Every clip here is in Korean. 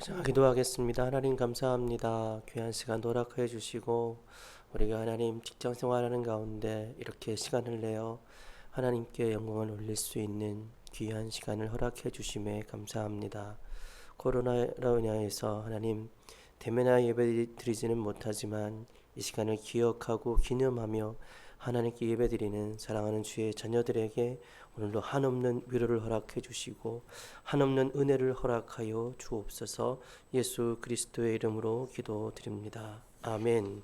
자, 기도하겠습니다. 하나님 감사합니다. 귀한 시간 허락해 주시고 우리가 하나님 직장 생활하는 가운데 이렇게 시간을 내어 하나님께 영광을 올릴 수 있는 귀한 시간을 허락해 주심에 감사합니다. 코로나로 인하여서 하나님 대면하 예배 드리지는 못하지만 이 시간을 기억하고 기념하며 하나님께 예배드리는 사랑하는 주의 자녀들에게 오늘도 한없는 위로를 허락해 주시고 한없는 은혜를 허락하여 주옵소서. 예수 그리스도의 이름으로 기도드립니다. 아멘.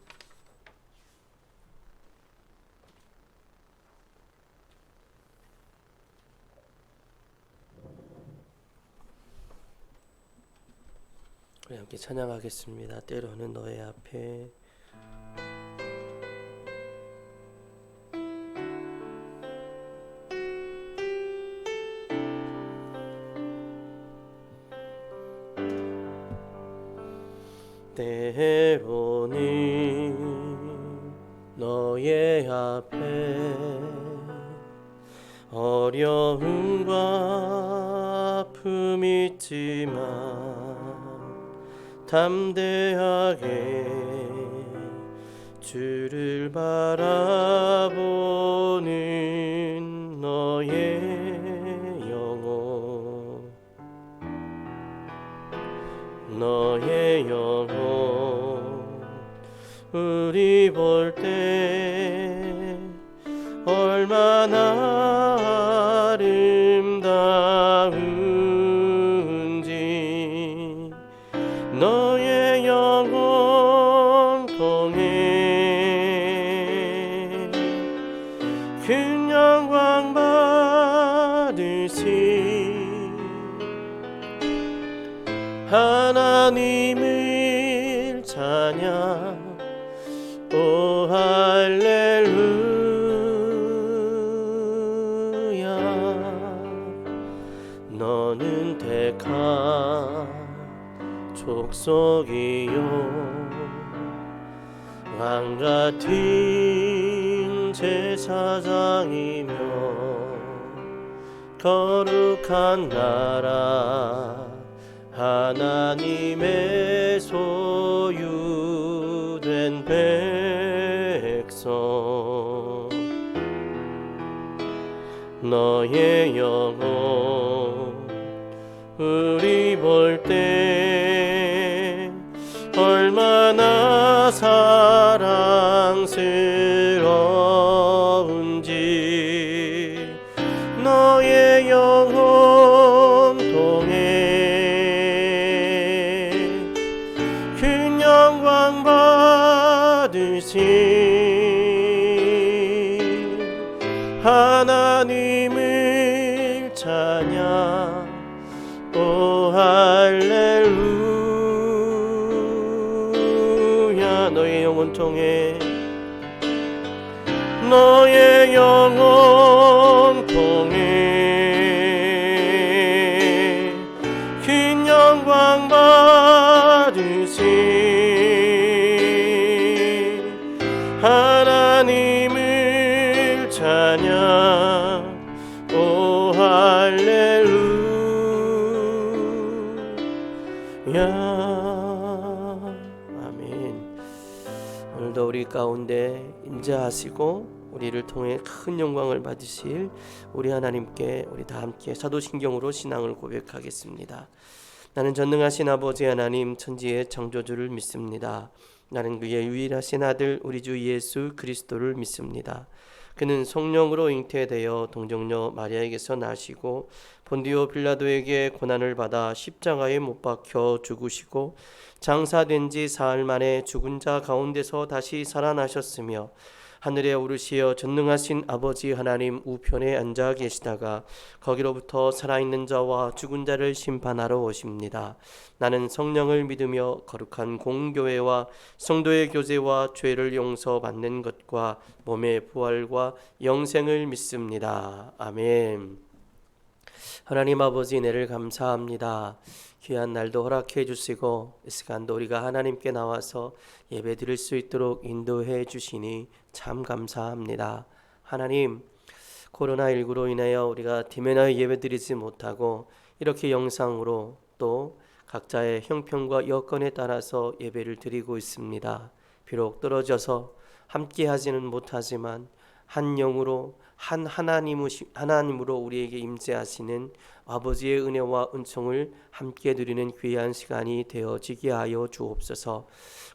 우리 함께 찬양하겠습니다. 때로는 너의 앞에 때로는 너의 앞에 어려움과 아픔이 있지만 담대하게 주를 바라보는 너의 영혼, 너의 영혼 우리 볼 때 얼마나 아름다운지 너의 영혼 통해 큰 영광 받으시 하나님을 찬양. 오 할렐루야. 너는 택한 족속이요 왕같은 제사장이며 거룩한 나라 하나님의 소유된 백성. 너의 영혼 우리 볼 때 얼마나 사랑스러운지 너의 영혼 통해 큰 영광 받으시 하나님을 찬양. 오 할렐루야. 너의 영혼 통해 너의 영혼 통해 큰 영광 받으시 하나님을 찬양. 오 할렐루야. 아멘. 오늘도 우리 가운데 임재하시고 우리를 통해 큰 영광을 받으실 우리 하나님께 우리 다 함께 사도신경으로 신앙을 고백하겠습니다. 나는 전능하신 아버지 하나님 천지의 창조주를 믿습니다. 나는 그의 유일하신 아들 우리 주 예수 그리스도를 믿습니다. 그는 성령으로 잉태되어 동정녀 마리아에게서 나시고 본디오 빌라도에게 고난을 받아 십자가에 못 박혀 죽으시고 장사된 지 사흘 만에 죽은 자 가운데서 다시 살아나셨으며 하늘에 오르시어 전능하신 아버지 하나님 우편에 앉아 계시다가 거기로부터 살아있는 자와 죽은 자를 심판하러 오십니다. 나는 성령을 믿으며 거룩한 공교회와 성도의 교제와 죄를 용서받는 것과 몸의 부활과 영생을 믿습니다. 아멘. 하나님 아버지 은혜를 감사합니다. 귀한 날도 허락해 주시고 이 시간도 우리가 하나님께 나와서 예배 드릴 수 있도록 인도해 주시니 참 감사합니다. 하나님, 코로나19로 인하여 우리가 대면하여 예배 드리지 못하고 이렇게 영상으로 또 각자의 형편과 여건에 따라서 예배를 드리고 있습니다. 비록 떨어져서 함께 하지는 못하지만 한 영으로 한 하나님으로 우리에게 임재하시는 아버지의 은혜와 은총을 함께 누리는 귀한 시간이 되어지게 하여 주옵소서.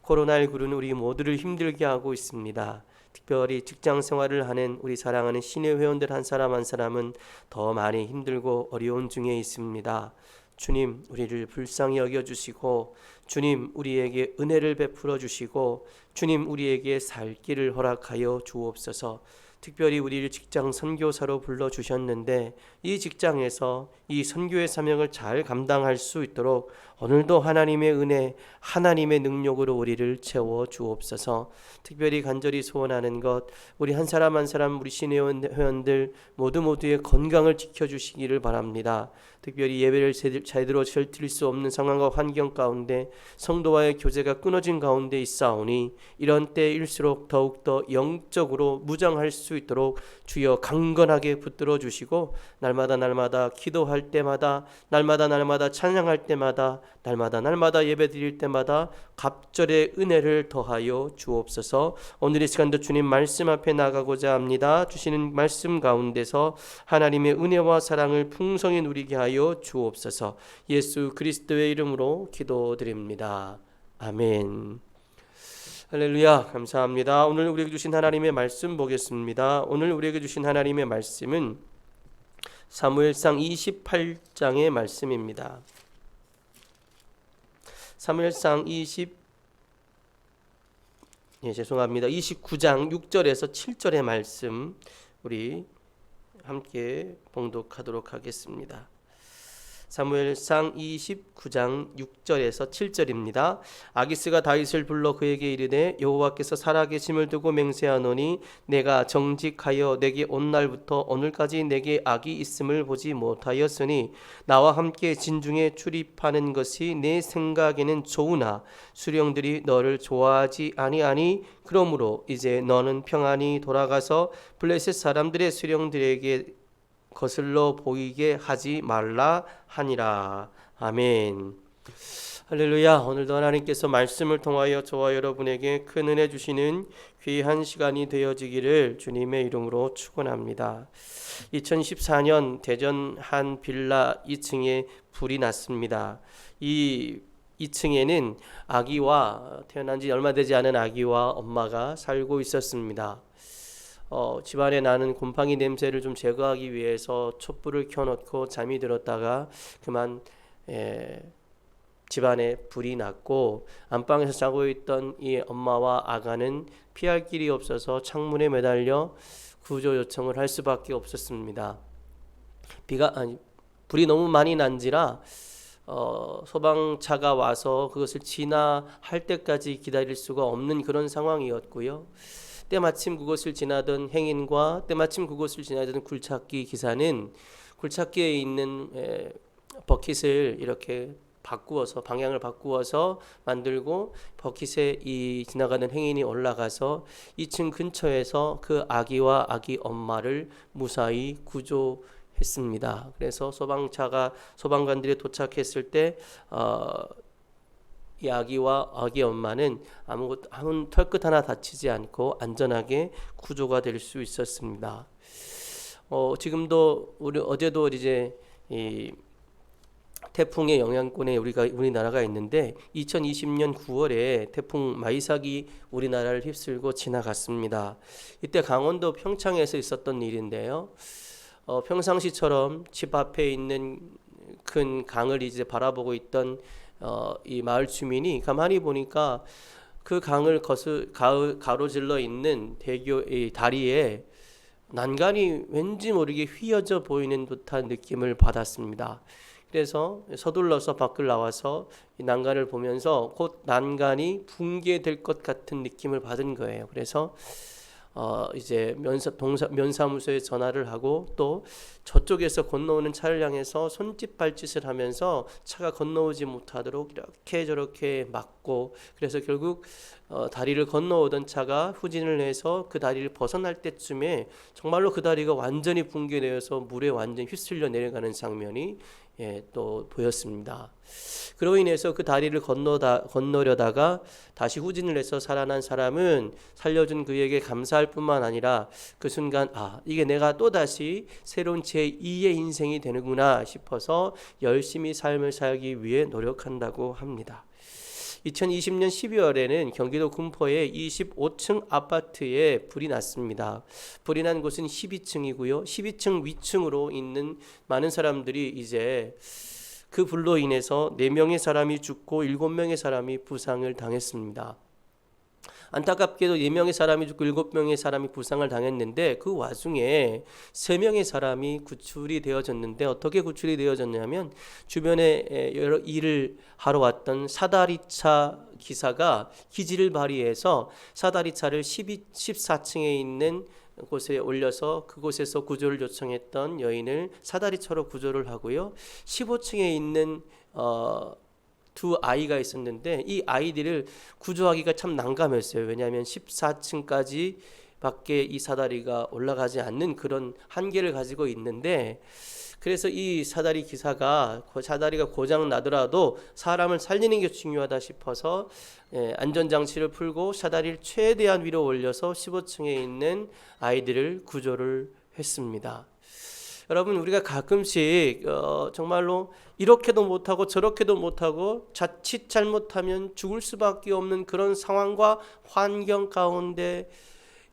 코로나19는 우리 모두를 힘들게 하고 있습니다. 특별히 직장 생활을 하는 우리 사랑하는 신의 회원들 한 사람 한 사람은 더 많이 힘들고 어려운 중에 있습니다. 주님, 우리를 불쌍히 여겨주시고 주님, 우리에게 은혜를 베풀어 주시고 주님, 우리에게 살 길을 허락하여 주옵소서. 특별히 우리를 직장 선교사로 불러주셨는데 이 직장에서 이 선교의 사명을 잘 감당할 수 있도록 오늘도 하나님의 은혜, 하나님의 능력으로 우리를 채워 주옵소서. 특별히 간절히 소원하는 것, 우리 한 사람 한 사람 우리 신의 회원들 모두의 건강을 지켜주시기를 바랍니다. 특별히 예배를 제대로 드릴 수 없는 상황과 환경 가운데 성도와의 교제가 끊어진 가운데 있사오니 이런 때일수록 더욱더 영적으로 무장할 수 있도록 주여 강건하게 붙들어 주시고 날마다 기도할 때마다 날마다 찬양할 때마다 날마다 예배 드릴 때마다 갑절의 은혜를 더하여 주옵소서. 오늘 이 시간도 주님 말씀 앞에 나가고자 합니다. 주시는 말씀 가운데서 하나님의 은혜와 사랑을 풍성히 누리게 하여 주옵소서. 예수 그리스도의 이름으로 기도드립니다. 아멘. 할렐루야. 감사합니다. 오늘 우리에게 주신 하나님의 말씀 보겠습니다. 오늘 우리에게 주신 하나님의 말씀은 사무엘상 28장의 말씀입니다. 사무엘상 29장 6절에서 7절의 말씀 우리 함께 봉독하도록 하겠습니다. 사무엘상 29장 6절에서 7절입니다. 아기스가 다윗을 불러 그에게 이르되 여호와께서 살아계심을 두고 맹세하노니 내가 정직하여 내게 온 날부터 오늘까지 내게 악이 있음을 보지 못하였으니 나와 함께 진중에 출입하는 것이 내 생각에는 좋으나 수령들이 너를 좋아하지 아니하니 그러므로 이제 너는 평안히 돌아가서 블레셋 사람들의 수령들에게 거슬러 보이게 하지 말라 하니라. 아멘. 할렐루야. 오늘도 하나님께서 말씀을 통하여 저와 여러분에게 큰 은혜 주시는 귀한 시간이 되어지기를 주님의 이름으로 축원합니다. 2014년 대전 한 빌라 2층에 불이 났습니다. 이 2층에는 아기와 태어난 지 얼마 되지 않은 아기와 엄마가 살고 있었습니다. 집안에 나는 곰팡이 냄새를 좀 제거하기 위해서 촛불을 켜놓고 잠이 들었다가 그만 집안에 불이 났고 안방에서 자고 있던 이 엄마와 아가는 피할 길이 없어서 창문에 매달려 구조 요청을 할 수밖에 없었습니다. 불이 너무 많이 난지라 소방차가 와서 그것을 진화할 때까지 기다릴 수가 없는 그런 상황이었고요. 때마침 그곳을 지나던 행인과 때마침 그곳을 지나던 굴착기 기사는 굴착기에 있는 버킷을 이렇게 바꾸어서 방향을 바꾸어서 만들고 버킷에 이 지나가는 행인이 올라가서 2층 근처에서 그 아기와 아기 엄마를 무사히 구조했습니다. 그래서 소방관들이 도착했을 때 이 아기와 아기 엄마는 아무 털끝 하나 다치지 않고 안전하게 구조가 될 수 있었습니다. 지금도 어제도 이제 이 태풍의 영향권에 우리나라가 있는데 2020년 9월에 태풍 마이삭이 우리나라를 휩쓸고 지나갔습니다. 이때 강원도 평창에서 있었던 일인데요. 평상시처럼 집 앞에 있는 큰 강을 이제 바라보고 있던 이 마을 주민이 가만히 보니까 그 강을 가로질러 있는 이 다리에 난간이 왠지 모르게 휘어져 보이는 듯한 느낌을 받았습니다. 그래서 서둘러서 밖을 나와서 이 난간을 보면서 곧 난간이 붕괴될 것 같은 느낌을 받은 거예요. 그래서 이제 면사무소에 전화를 하고 또 저쪽에서 건너오는 차를 향해서 손짓 발짓을 하면서 차가 건너오지 못하도록 이렇게 저렇게 막고 그래서 결국 다리를 건너오던 차가 후진을 해서 그 다리를 벗어날 때쯤에 정말로 그 다리가 완전히 붕괴되어서 물에 완전히 휩쓸려 내려가는 장면이 또 보였습니다. 그로 인해서 그 다리를 건너려다가 다시 후진을 해서 살아난 사람은 살려준 그에게 감사할 뿐만 아니라 그 순간 이게 내가 또다시 새로운 제2의 인생이 되는구나 싶어서 열심히 삶을 살기 위해 노력한다고 합니다. 2020년 12월에는 경기도 군포의 25층 아파트에 불이 났습니다. 불이 난 곳은 12층이고요. 12층 위층으로 있는 많은 사람들이 이제 그 불로 인해서 4명의 사람이 죽고 7명의 사람이 부상을 당했습니다. 안타깝게도 4명의 사람이 죽고 7명의 사람이 부상을 당했는데 그 와중에 3명의 사람이 구출이 되어졌는데 어떻게 구출이 되어졌냐면 주변에 여러 일을 하러 왔던 사다리차 기사가 기지를 발휘해서 사다리차를 14층에 있는 곳에 올려서 그곳에서 구조를 요청했던 여인을 사다리차로 구조를 하고요. 15층에 있는 두 아이가 있었는데 이 아이들을 구조하기가 참 난감했어요. 왜냐하면 14층까지 밖에 이 사다리가 올라가지 않는 그런 한계를 가지고 있는데 그래서 이 사다리 기사가 사다리가 고장 나더라도 사람을 살리는 게 중요하다 싶어서 안전장치를 풀고 사다리를 최대한 위로 올려서 15층에 있는 아이들을 구조를 했습니다. 여러분 우리가 가끔씩 정말로 이렇게도 못하고 저렇게도 못하고 자칫 잘못하면 죽을 수밖에 없는 그런 상황과 환경 가운데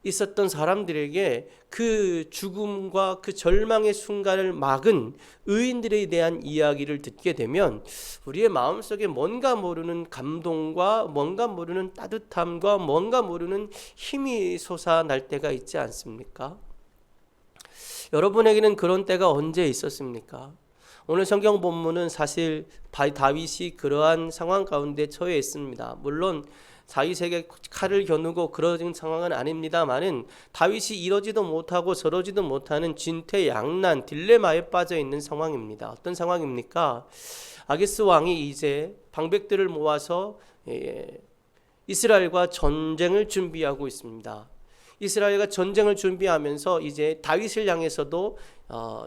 있었던 사람들에게 그 죽음과 그 절망의 순간을 막은 의인들에 대한 이야기를 듣게 되면 우리의 마음속에 뭔가 모르는 감동과 뭔가 모르는 따뜻함과 뭔가 모르는 힘이 솟아날 때가 있지 않습니까? 여러분에게는 그런 때가 언제 있었습니까? 오늘 성경 본문은 사실 다윗이 그러한 상황 가운데 처해 있습니다. 물론 다윗에게 칼을 겨누고 그러는 상황은 아닙니다만은 다윗이 이러지도 못하고 저러지도 못하는 진퇴양난 딜레마에 빠져 있는 상황입니다. 어떤 상황입니까? 아기스 왕이 이제 방백들을 모아서 이스라엘과 전쟁을 준비하고 있습니다. 이스라엘과 전쟁을 준비하면서 이제 다윗을 향해서도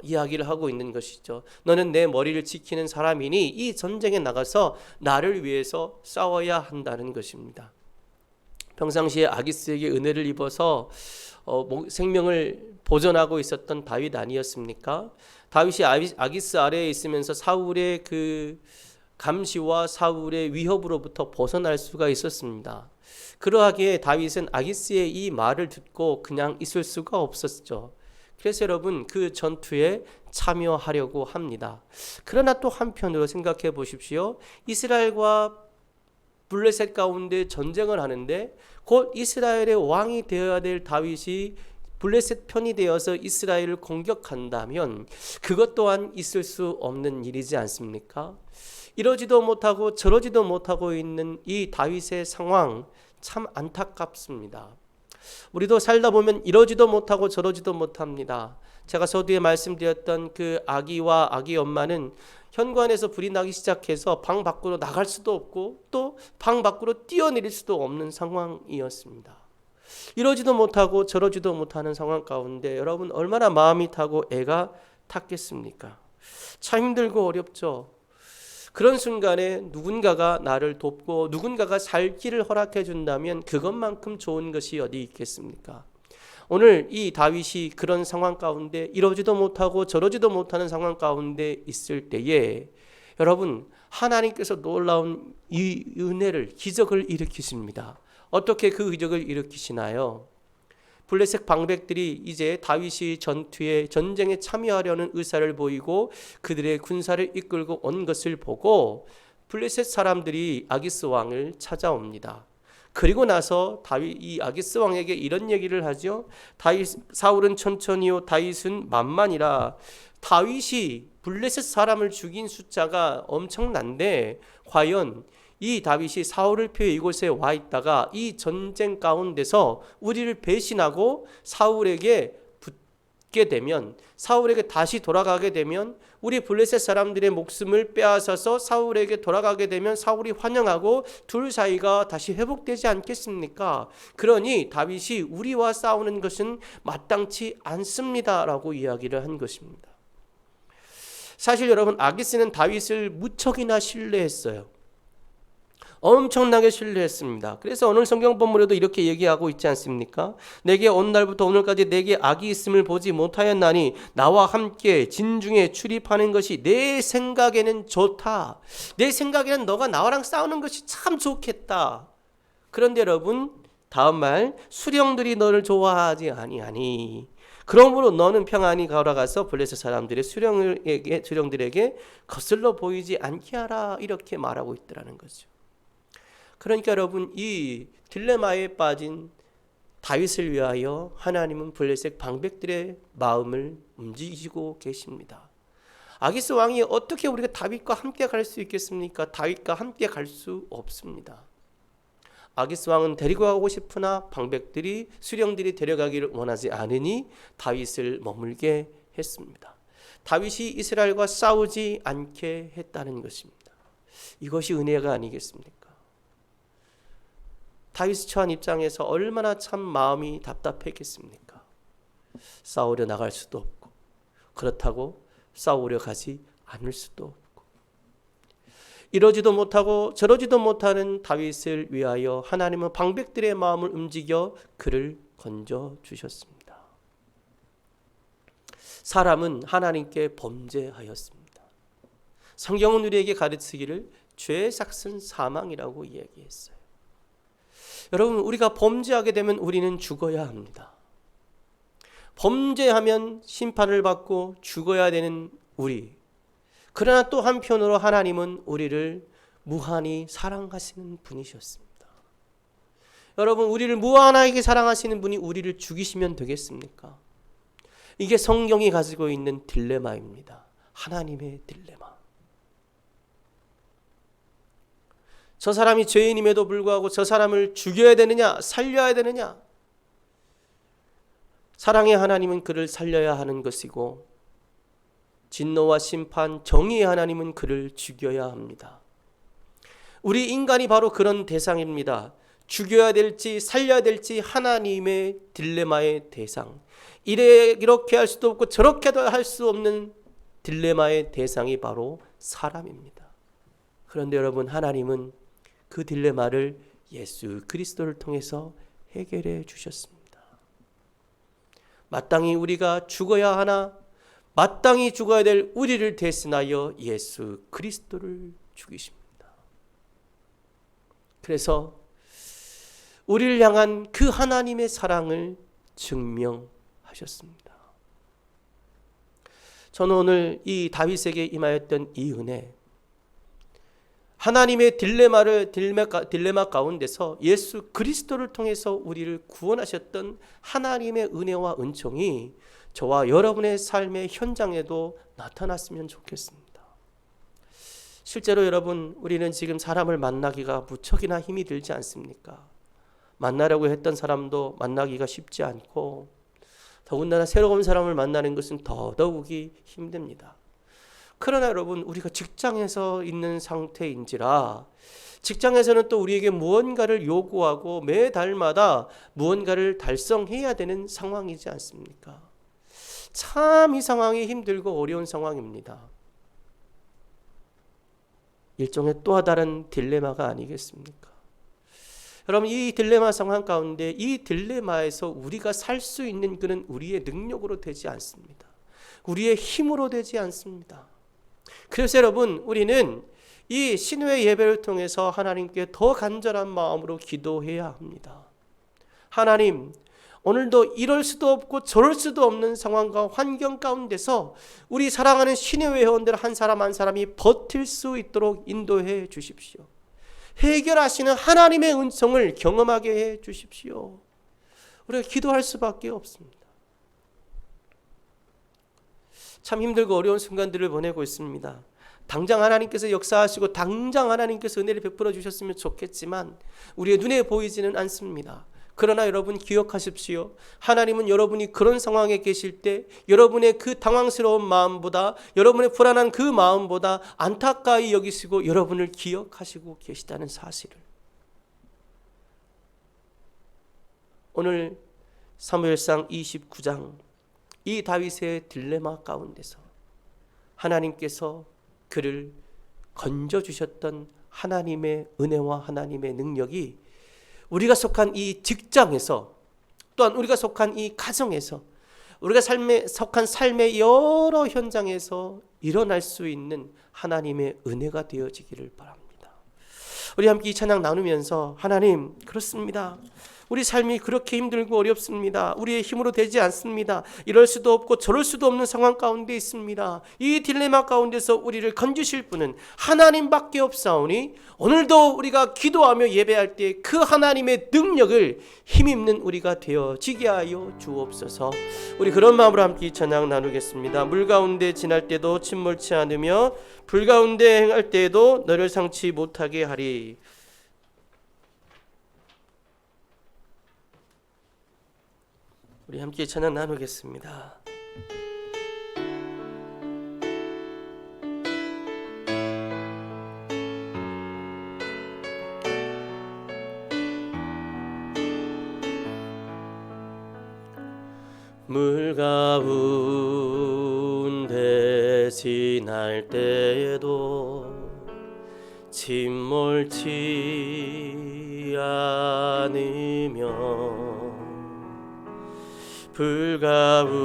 이야기를 하고 있는 것이죠. 너는 내 머리를 지키는 사람이니 이 전쟁에 나가서 나를 위해서 싸워야 한다는 것입니다. 평상시에 아기스에게 은혜를 입어서 생명을 보존하고 있었던 다윗 아니었습니까? 다윗이 아기스 아래에 있으면서 사울의 그 감시와 사울의 위협으로부터 벗어날 수가 있었습니다. 그러하기에 다윗은 아기스의 이 말을 듣고 그냥 있을 수가 없었죠. 그래서 여러분 그 전투에 참여하려고 합니다. 그러나 또 한편으로 생각해 보십시오. 이스라엘과 블레셋 가운데 전쟁을 하는데 곧 이스라엘의 왕이 되어야 될 다윗이 블레셋 편이 되어서 이스라엘을 공격한다면 그것 또한 있을 수 없는 일이지 않습니까? 이러지도 못하고 저러지도 못하고 있는 이 다윗의 상황 참 안타깝습니다. 우리도 살다 보면 이러지도 못하고 저러지도 못합니다. 제가 서두에 말씀드렸던 그 아기와 아기 엄마는 현관에서 불이 나기 시작해서 방 밖으로 나갈 수도 없고 또 방 밖으로 뛰어내릴 수도 없는 상황이었습니다. 이러지도 못하고 저러지도 못하는 상황 가운데 여러분 얼마나 마음이 타고 애가 탔겠습니까? 참 힘들고 어렵죠. 그런 순간에 누군가가 나를 돕고 누군가가 살 길을 허락해 준다면 그것만큼 좋은 것이 어디 있겠습니까? 오늘 이 다윗이 그런 상황 가운데 이러지도 못하고 저러지도 못하는 상황 가운데 있을 때에 여러분 하나님께서 놀라운 이 은혜를 기적을 일으키십니다. 어떻게 그 기적을 일으키시나요? 블레셋 방백들이 이제 다윗이 전쟁에 참여하려는 의사를 보이고 그들의 군사를 이끌고 온 것을 보고 블레셋 사람들이 아기스 왕을 찾아옵니다. 그리고 나서 이 아기스 왕에게 이런 얘기를 하죠. 사울은 천천히요 다윗은 만만이라. 다윗이 블레셋 사람을 죽인 숫자가 엄청난데 과연 이 다윗이 사울을 피해 이곳에 와 있다가 이 전쟁 가운데서 우리를 배신하고 사울에게 붙게 죽게 되면, 사울에게 다시 돌아가게 되면, 우리 블레셋 사람들의 목숨을 빼앗아서 사울에게 돌아가게 되면 사울이 환영하고 둘 사이가 다시 회복되지 않겠습니까? 그러니 다윗이 우리와 싸우는 것은 마땅치 않습니다라고 이야기를 한 것입니다. 사실 여러분, 아기스는 다윗을 무척이나 신뢰했어요. 엄청나게 신뢰했습니다. 그래서 오늘 성경 본문에도 이렇게 얘기하고 있지 않습니까? 내게 온 날부터 오늘까지 내게 악이 있음을 보지 못하였나니 나와 함께 진중에 출입하는 것이 내 생각에는 좋다. 내 생각에는 너가 나랑 싸우는 것이 참 좋겠다. 그런데 여러분, 다음 말, 수령들이 너를 좋아하지 아니하니 그러므로 너는 평안히 걸어가서 블레셋 사람들의 수령들에게 거슬러 보이지 않게 하라. 이렇게 말하고 있더라는 거죠. 그러니까 여러분, 이 딜레마에 빠진 다윗을 위하여 하나님은 블레셋 방백들의 마음을 움직이시고 계십니다. 아기스 왕이 어떻게 우리가 다윗과 함께 갈 수 있겠습니까? 다윗과 함께 갈 수 없습니다. 아기스 왕은 데리고 가고 싶으나 방백들이, 수령들이 데려가기를 원하지 않으니 다윗을 머물게 했습니다. 다윗이 이스라엘과 싸우지 않게 했다는 것입니다. 이것이 은혜가 아니겠습니까? 다윗이 처한 입장에서 얼마나 참 마음이 답답했겠습니까? 싸우려 나갈 수도 없고, 그렇다고 싸우려 가지 않을 수도 없고, 이러지도 못하고 저러지도 못하는 다윗을 위하여 하나님은 방백들의 마음을 움직여 그를 건져주셨습니다. 사람은 하나님께 범죄하였습니다. 성경은 우리에게 가르치기를 죄 삭은 사망이라고 이야기했어요. 여러분, 우리가 범죄하게 되면 우리는 죽어야 합니다. 범죄하면 심판을 받고 죽어야 되는 우리. 그러나 또 한편으로 하나님은 우리를 무한히 사랑하시는 분이셨습니다. 여러분, 우리를 무한하게 사랑하시는 분이 우리를 죽이시면 되겠습니까? 이게 성경이 가지고 있는 딜레마입니다. 하나님의 딜레마. 저 사람이 죄인임에도 불구하고 저 사람을 죽여야 되느냐, 살려야 되느냐? 사랑의 하나님은 그를 살려야 하는 것이고, 진노와 심판, 정의의 하나님은 그를 죽여야 합니다. 우리 인간이 바로 그런 대상입니다. 죽여야 될지 살려야 될지 하나님의 딜레마의 대상. 이렇게 할 수도 없고 저렇게도 할 수 없는 딜레마의 대상이 바로 사람입니다. 그런데 여러분, 하나님은 그 딜레마를 예수 그리스도를 통해서 해결해 주셨습니다. 마땅히 우리가 죽어야 하나, 마땅히 죽어야 될 우리를 대신하여 예수 그리스도를 죽이십니다. 그래서 우리를 향한 그 하나님의 사랑을 증명하셨습니다. 저는 오늘 이 다윗에게 임하였던 이 은혜, 하나님의 딜레마 가운데서 예수 그리스도를 통해서 우리를 구원하셨던 하나님의 은혜와 은총이 저와 여러분의 삶의 현장에도 나타났으면 좋겠습니다. 실제로 여러분, 우리는 지금 사람을 만나기가 무척이나 힘이 들지 않습니까? 만나려고 했던 사람도 만나기가 쉽지 않고, 더군다나 새로운 사람을 만나는 것은 더더욱이 힘듭니다. 그러나 여러분, 우리가 직장에서 있는 상태인지라 직장에서는 또 우리에게 무언가를 요구하고 매달마다 무언가를 달성해야 되는 상황이지 않습니까? 참 이 상황이 힘들고 어려운 상황입니다. 일종의 또 다른 딜레마가 아니겠습니까? 여러분, 이 딜레마 상황 가운데 이 딜레마에서 우리가 살 수 있는 것은 우리의 능력으로 되지 않습니다. 우리의 힘으로 되지 않습니다. 그래서 여러분, 우리는 이 신의 예배를 통해서 하나님께 더 간절한 마음으로 기도해야 합니다. 하나님, 오늘도 이럴 수도 없고 저럴 수도 없는 상황과 환경 가운데서 우리 사랑하는 신의 회원들 한 사람 한 사람이 버틸 수 있도록 인도해 주십시오. 해결하시는 하나님의 은총을 경험하게 해 주십시오. 우리가 기도할 수밖에 없습니다. 참 힘들고 어려운 순간들을 보내고 있습니다. 당장 하나님께서 역사하시고 당장 하나님께서 은혜를 베풀어 주셨으면 좋겠지만 우리의 눈에 보이지는 않습니다. 그러나 여러분 기억하십시오. 하나님은 여러분이 그런 상황에 계실 때 여러분의 그 당황스러운 마음보다, 여러분의 불안한 그 마음보다 안타까이 여기시고 여러분을 기억하시고 계시다는 사실을. 오늘 사무엘상 29장 이 다윗의 딜레마 가운데서 하나님께서 그를 건져주셨던 하나님의 은혜와 하나님의 능력이 우리가 속한 이 직장에서, 또한 우리가 속한 이 가정에서, 우리가 속한 삶의 여러 현장에서 일어날 수 있는 하나님의 은혜가 되어지기를 바랍니다. 우리 함께 이 찬양 나누면서, 하나님, 그렇습니다. 우리 삶이 그렇게 힘들고 어렵습니다. 우리의 힘으로 되지 않습니다. 이럴 수도 없고 저럴 수도 없는 상황 가운데 있습니다. 이 딜레마 가운데서 우리를 건지실 분은 하나님밖에 없사오니 오늘도 우리가 기도하며 예배할 때 그 하나님의 능력을 힘입는 우리가 되어지게 하여 주옵소서. 우리 그런 마음으로 함께 이 찬양 나누겠습니다. 물 가운데 지날 때도 침몰치 않으며 불 가운데 행할 때에도 너를 상치 못하게 하리. 우리 함께 찬양 나누겠습니다. 물 가운데 지날 때에도 침몰치 않으며 불 가운데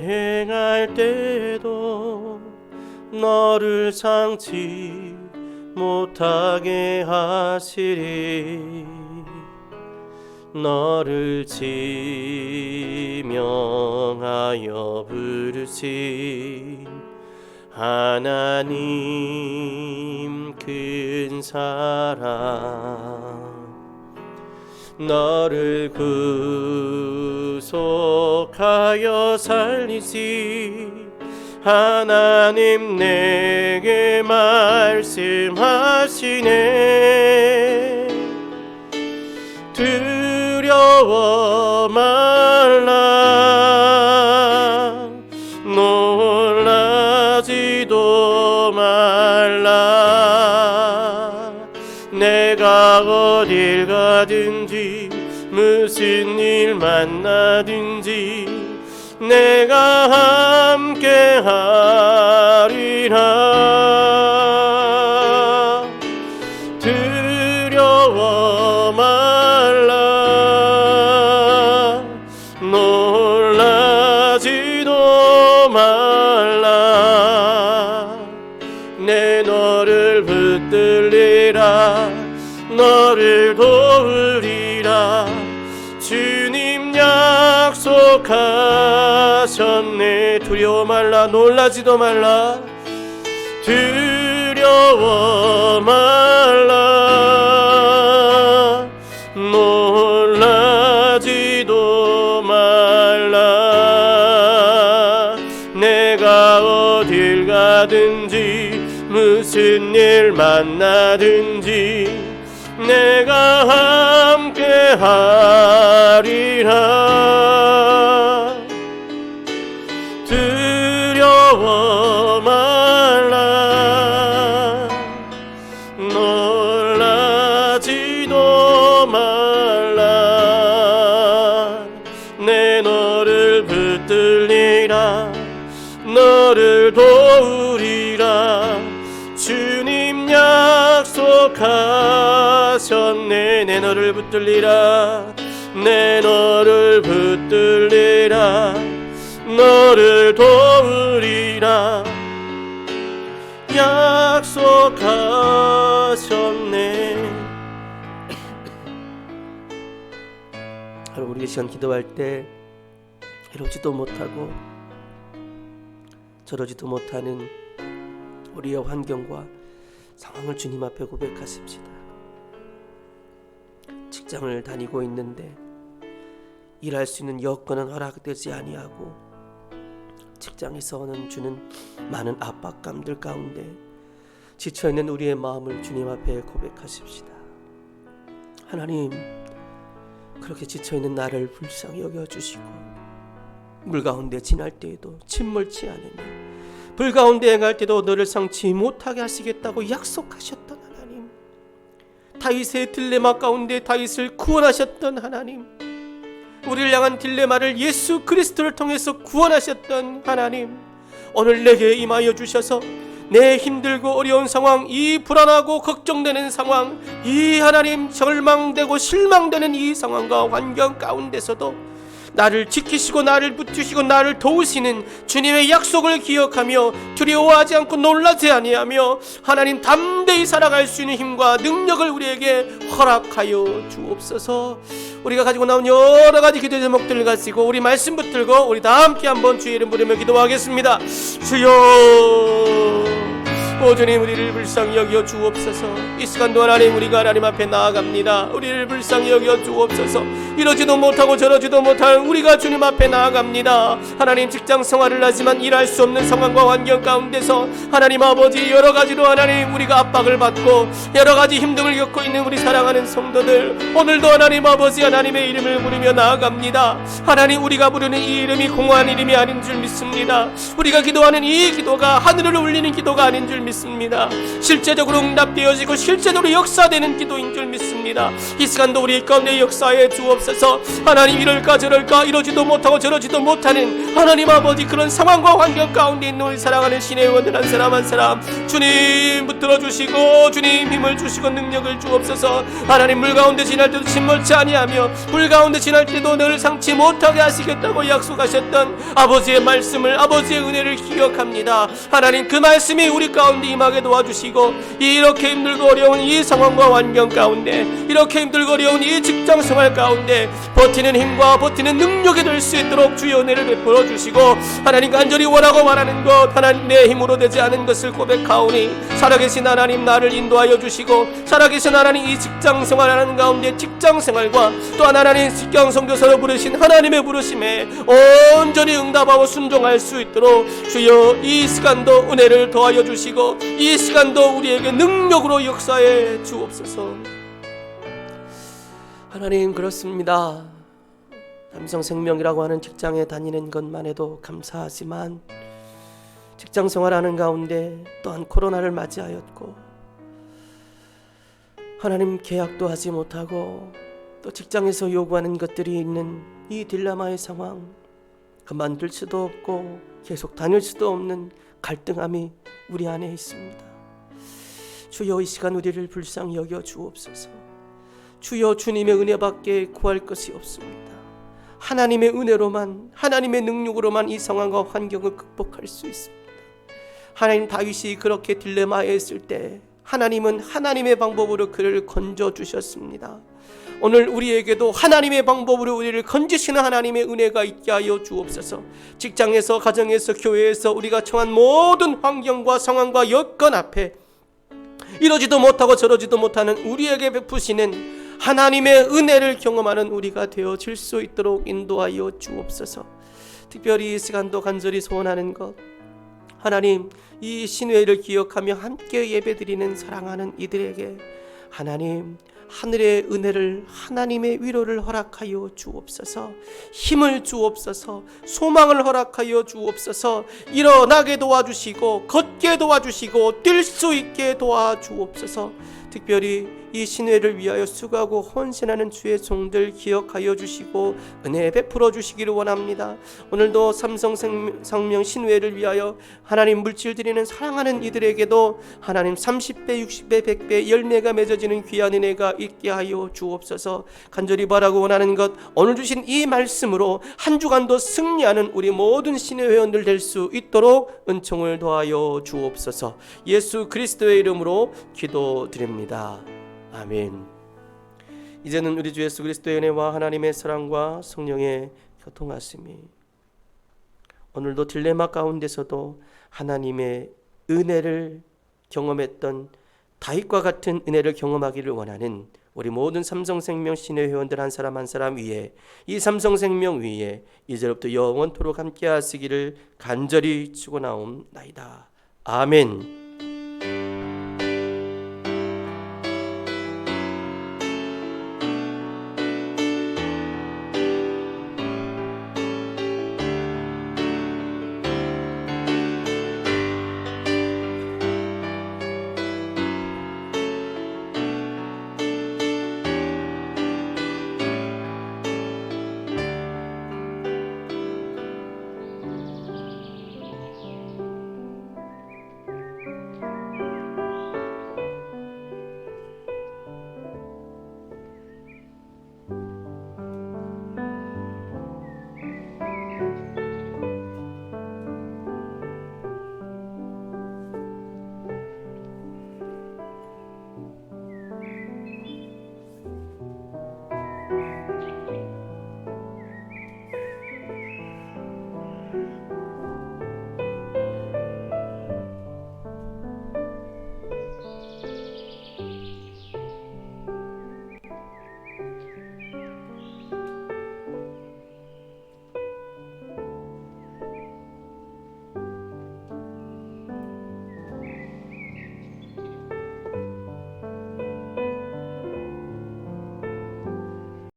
행할 때도 너를 상치 못하게 하시리. 너를 지명하여 부르신 하나님 큰 사랑, 너를 구속하여 살리시 하나님 내게 말씀하시네. 두려워 말라, 놀라지도 말라. 내가 어딜 가든지 무슨 일 만나든지 내가 함께 하리라. 두려워 말라, 놀라지도 말라. 내 너를 붙들리라, 너를 도우리라. 주님 약속하셨네. 두려워 말라, 놀라지도 말라. 두려워 말라, 놀라지도 말라. 내가 어딜 가든지 무슨 일 만나든지 내가 함께 하리라. 두려워 말라, 놀라지도 말라. 내 너를 붙들리라, 너를 도우리라. 주님 약속하셨네. 내 너를 붙들리라, 내 너를 붙들리라. 너를 도우리라. 약속하셨네. 여러분, 우리 시간 기도할 때 이러지도 못하고 저러지도 못하는 우리의 환경과 상황을 주님 앞에 고백하십시다. 직장을 다니고 있는데 일할 수 있는 여건은 허락되지 아니하고 직장에서는 주는 많은 압박감들 가운데 지쳐있는 우리의 마음을 주님 앞에 고백하십시다. 하나님, 그렇게 지쳐있는 나를 불쌍히 여겨주시고 물 가운데 지날 때에도 침몰치 않으며 불 가운데 행할 때도 너를 상치 못하게 하시겠다고 약속하셨던 하나님, 다윗의 딜레마 가운데 다윗을 구원하셨던 하나님, 우리를 향한 딜레마를 예수 그리스도를 통해서 구원하셨던 하나님, 오늘 내게 임하여 주셔서 내 힘들고 어려운 상황, 이 불안하고 걱정되는 상황, 이 하나님 절망되고 실망되는 이 상황과 환경 가운데서도 나를 지키시고 나를 붙드시고 나를 도우시는 주님의 약속을 기억하며 두려워하지 않고 놀라지 아니하며 하나님 담대히 살아갈 수 있는 힘과 능력을 우리에게 허락하여 주옵소서. 우리가 가지고 나온 여러 가지 기도 제목들을 가지고 우리 말씀 붙들고 우리 다 함께 한번 주의 이름 부르며 기도하겠습니다. 주여, 오 주님, 우리를 불쌍히 여겨 주옵소서. 이 시간도 하나님, 우리가 하나님 앞에 나아갑니다. 우리를 불쌍히 여겨 주옵소서. 이러지도 못하고 저러지도 못하는 우리가 주님 앞에 나아갑니다. 하나님, 직장 생활을 하지만 일할 수 없는 상황과 환경 가운데서 하나님 아버지, 여러 가지로 하나님 우리가 압박을 받고 여러 가지 힘듦을 겪고 있는 우리 사랑하는 성도들, 오늘도 하나님 아버지 하나님의 이름을 부르며 나아갑니다. 하나님, 우리가 부르는 이 이름이 공허한 이름이 아닌 줄 믿습니다. 우리가 기도하는 이 기도가 하늘을 울리는 기도가 아닌 줄 믿습니다. 실제적으로 응답되어지고 실제적으로 역사되는 기도인 줄 믿습니다. 이 시간도 우리 가운데 역사해 주옵소서. 하나님, 이럴까 저럴까 이러지도 못하고 저러지도 못하는 하나님 아버지 그런 상황과 환경 가운데 있는 우리 사랑하는 신의 의원들 한 사람 한 사람 주님 붙들어 주시고 주님 힘을 주시고 능력을 주옵소서. 하나님, 물 가운데 지날 때도 침몰치 아니하며 불 가운데 지날 때도 너를 상치 못하게 하시겠다고 약속하셨던 아버지의 말씀을, 아버지의 은혜를 기억합니다. 하나님, 그 말씀이 우리 가운데 임하게 도와주시고 이렇게 힘들고 어려운 이 상황과 환경 가운데, 이렇게 힘들고 어려운 이 직장생활 가운데 버티는 힘과 버티는 능력이 될 수 있도록 주의 은혜를 베풀어 주시고, 하나님 간절히 원하고 바라는 것, 하나님 내 힘으로 되지 않은 것을 고백하오니 살아계신 하나님 나를 인도하여 주시고, 살아계신 하나님 이 직장생활하는 가운데 직장생활과 또한 하나님 직경 선교사로 부르신 하나님의 부르심에 온전히 응답하고 순종할 수 있도록 주여 이 시간도 은혜를 더하여 주시고 이 시간도 우리에게 능력으로 역사해 주옵소서. 하나님, 그렇습니다. 삼성생명이라고 하는 직장에 다니는 것만 해도 감사하지만 직장생활하는 가운데 또한 코로나를 맞이하였고 하나님, 계약도 하지 못하고 또 직장에서 요구하는 것들이 있는 이 딜레마의 상황, 그만둘 수도 없고 계속 다닐 수도 없는 갈등함이 우리 안에 있습니다. 주여, 이 시간 우리를 불쌍히 여겨 주옵소서. 주여, 주님의 은혜밖에 구할 것이 없습니다. 하나님의 은혜로만, 하나님의 능력으로만 이 상황과 환경을 극복할 수 있습니다. 하나님, 다윗이 그렇게 딜레마에 있을 때 하나님은 하나님의 방법으로 그를 건져주셨습니다. 오늘 우리에게도 하나님의 방법으로 우리를 건지시는 하나님의 은혜가 있게 하여 주옵소서. 직장에서, 가정에서, 교회에서 우리가 처한 모든 환경과 상황과 여건 앞에 이러지도 못하고 저러지도 못하는 우리에게 베푸시는 하나님의 은혜를 경험하는 우리가 되어질 수 있도록 인도하여 주옵소서. 특별히 이 시간도 간절히 소원하는 것, 하나님, 이 신회를 기억하며 함께 예배드리는 사랑하는 이들에게 하나님, 하늘의 은혜를, 하나님의 위로를 허락하여 주옵소서. 힘을 주옵소서. 소망을 허락하여 주옵소서. 일어나게 도와주시고 걷게 도와주시고 뛸 수 있게 도와주옵소서. 특별히 이 신회를 위하여 수고하고 헌신하는 주의 종들 기억하여 주시고 은혜 베풀어 주시기를 원합니다. 오늘도 삼성생명 신회를 위하여 하나님 물질 드리는 사랑하는 이들에게도 하나님 30배, 60배, 100배 열매가 맺어지는 귀한 은혜가 있게 하여 주옵소서. 간절히 바라고 원하는 것, 오늘 주신 이 말씀으로 한 주간도 승리하는 우리 모든 신회 회원들 될 수 있도록 은총을 더하여 주옵소서. 예수 그리스도의 이름으로 기도드립니다. 아멘. 이제는 우리 주 예수 그리스도의 은혜와 하나님의 사랑과 성령의 교통하심이 오늘도 딜레마 가운데서도 하나님의 은혜를 경험했던 다윗과 같은 은혜를 경험하기를 원하는 우리 모든 삼성생명 신의 회원들 한 사람 한 사람 위에, 이 삼성생명 위에 이제부터 영원토록 함께 하시기를 간절히 축원하옵나이다. 아멘.